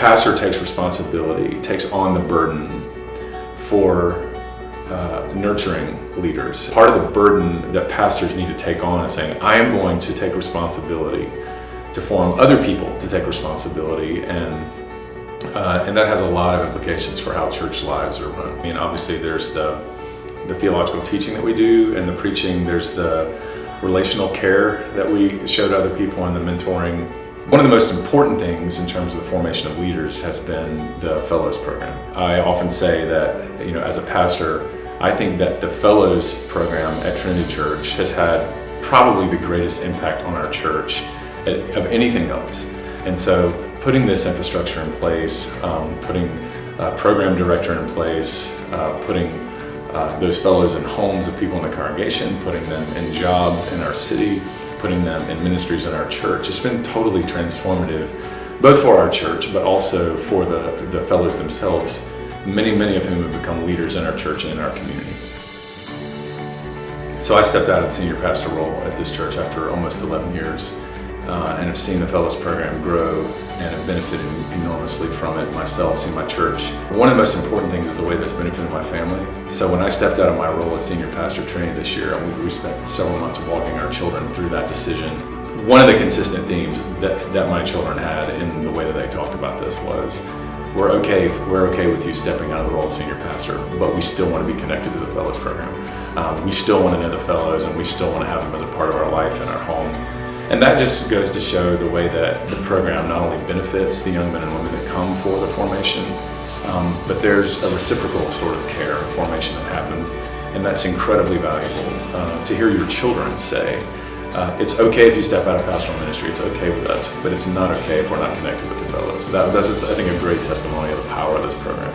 pastor takes responsibility, takes on the burden for nurturing leaders. Part of the burden that pastors need to take on is saying, I am going to take responsibility to form other people to take responsibility, and that has a lot of implications for how church lives are run. I mean, obviously there's the theological teaching that we do and the preaching, there's the relational care that we show to other people, and the mentoring. One of the most important things in terms of the formation of leaders has been the Fellows program. I often say that, as a pastor, I think that the Fellows program at Trinity Church has had probably the greatest impact on our church of anything else. And so putting this infrastructure in place, putting a program director in place, putting those fellows in homes of people in the congregation, putting them in jobs in our city, putting them in ministries in our church, it's been totally transformative, both for our church, but also for the fellows themselves, many of whom have become leaders in our church and in our community. So I stepped out of the senior pastor role at this church after almost 11 years, and have seen the Fellows program grow and have benefited enormously from it myself, seen my church. One of the most important things is the way that's benefited my family. So when I stepped out of my role as senior pastor at Trinity this year, and we spent several months walking our children through that decision, one of the consistent themes that my children had in the way that they talked about this was, we're okay with you stepping out of the role of senior pastor, but we still want to be connected to the Fellows program. We still want to know the fellows, and we still want to have them as a part of our life and our home. And that just goes to show the way that the program not only benefits the young men and women that come for the formation, but there's a reciprocal sort of care and formation that happens, and that's incredibly valuable. To hear your children say, it's okay if you step out of pastoral ministry, it's okay with us, but it's not okay if we're not connected with the fellows. That's just, I think, a great testimony of the power of this program.